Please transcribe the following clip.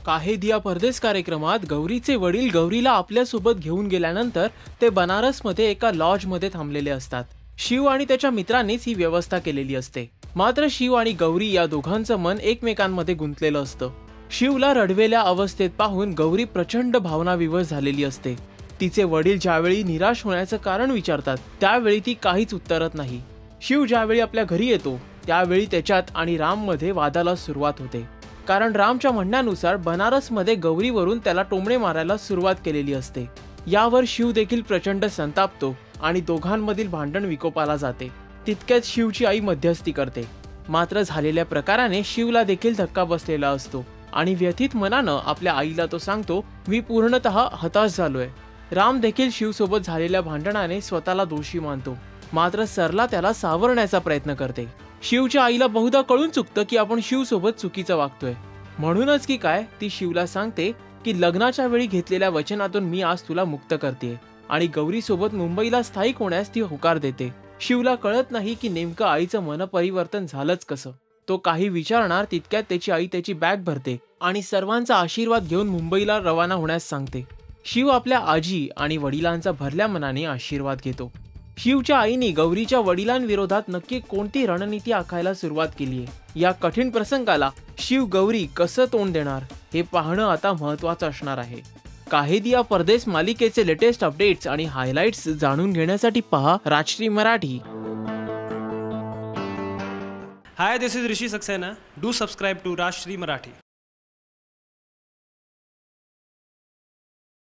काहेदिया परदेस कार्यक्रमात गौरीचे वडील गौरीला आपल्यासोबत घेऊन गेल्यानंतर ते बनारसमध्ये एका लॉजमध्ये थांबलेले असतात। शिव आणि त्याच्या मित्रांनीच ही व्यवस्था केलेली असते। मात्र शिव आणि गौरी या दोघांचं मन एकमेकांमध्ये गुंतलेलं असतं। शिवला रडवेल्या अवस्थेत पाहून गौरी प्रचंड भावनाविवश झालेली असते। तिचे वडील ज्यावेळी निराश होण्याचं कारण विचारतात त्यावेळी ती काहीच उत्तरत नाही। शिव ज्यावेळी आपल्या घरी येतो त्यावेळी त्याच्यात आणि राममध्ये वादाला सुरुवात होते, कारण रामच्या म्हणण्यानुसार बनारसमध्ये गौरीवरून त्याला टोमणे मारायला सुरुवात केलेली असते। यावर शिव देखील प्रचंड संतापतो आणि दोघांमधील भांडण विकोपाला जाते। तितक्यात शिवची आई मध्यस्थी करते। मात्र झालेल्या प्रकाराने शिवला देखील धक्का बसलेला असतो आणि व्यथित मनानं आपल्या आईला तो सांगतो, मी पूर्णतः हताश झालोय। राम देखील शिवसोबत झालेल्या भांडणाने स्वतःला दोषी मानतो, मात्र सरला त्याला सावरण्याचा प्रयत्न करते। शिवच्या आईला बहुधा कळून चुकतं की आपण शिवसोबत चुकीचं वागतोय, म्हणूनच की काय ती शिवला सांगते की लग्नाच्या वेळी घेतलेल्या वचनातून मी आज तुला मुक्त करते आणि गौरी सोबत मुंबईला स्थायिक होण्यास ती होकार देते। शिवला कळत नाही की नेमकं आईचं मनपरिवर्तन झालंच कसं। तो काही विचारणार तितक्यात त्याची आई त्याची बॅग भरते आणि सर्वांचा आशीर्वाद घेऊन मुंबईला रवाना होण्यास सांगते। शिव आपल्या आजी आणि वडिलांचा भरल्या मनाने आशीर्वाद घेतो। शिवच्या आईने गौरीच्या वडिलांविरोधात नक्की कोणती रणनीती आखायला सुरुवात केली आहे, या कठीण प्रसंगाला शिव गौरी कसं तोंड देणार हे पाहणं आता महत्त्वाचं असणार आहे। काहेदिया परदेस मालिकेचे लेटेस्ट अपडेट्स आणि हायलाइट्स जाणून घेण्यासाठी पहा Rajshri Marathi. Hi, this is Rishi Saxena. Do subscribe to Rajshri Marathi.